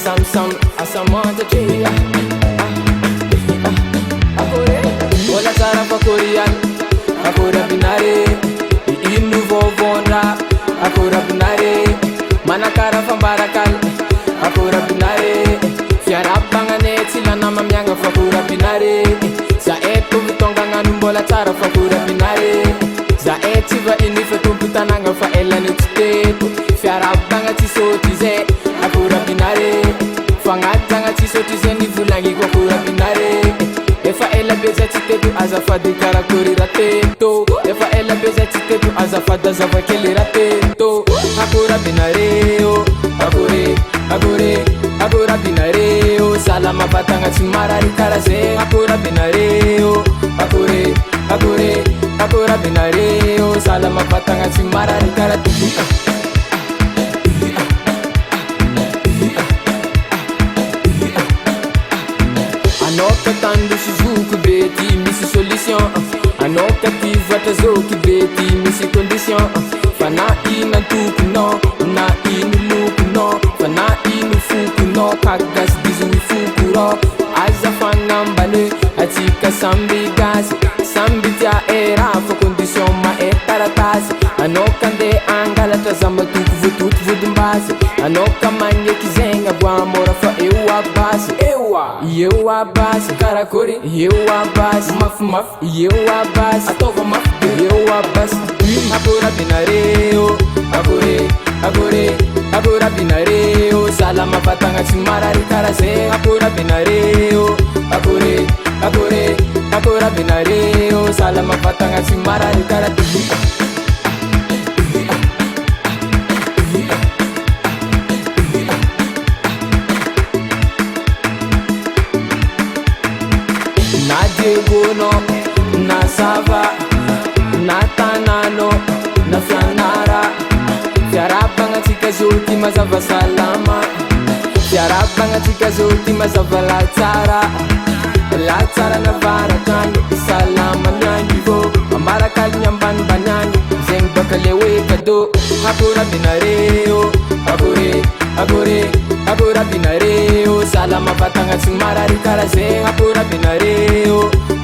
Samsam asamanta tria akore wala tsara fakorian akora binare inu vovonda akora binare manakara fambarakal akora binare fiarabangane tsilana mamianga fakora binare za eto vitonga nganu mbola tsara fakora binare za etiva inifa tumputananga fa elane titeto fiarabanga tisotize akora binare fangatanga tisotize ni vulangi kwa akora binare efa ela beza titeto azafadi karakori rateto efa ela beza titeto azafada zavakeli rateto akora binareo akore akore akora binareo salama batanga tsumarari karaze akora binareo akore akore akora binareo salama batanga tsumarari karatu anoka tando shizuku beti misi solution anoka tivata zoki beti misi condition fana ina tuku no na inu luku no fana inu fuku no kagas bizu fuku ro aza fangambale atika sambi gasi sambi tia era fa condition ma etaratasi anoka nde angala tazama tuku vutut vudumbasi anoka manye kizenga bwa mora fa ewa basi ewa basi karakori ewa basi maf ewa basi atova maf ewa basi akora binareo akore akore akora binareo salama batanga tsumarari karaze akora binareo akore akore akora binareo salama batanga tsumarari karatu na Diegono, na Sava, na Tanano, na Fianara fiarabagna tsika zoty mazava salama fiarabagna tsika zoty mazava latsara navarakany salama miangy vo ambarakaligny ambany banany zegny baka le hoe kado akora binareo akore akore akora binareo salama batagna tsy marary karaze akora binareo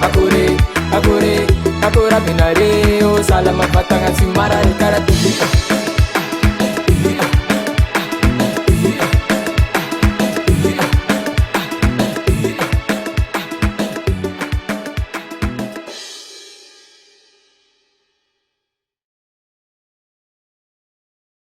akore akore akora binareo salama batagna tsy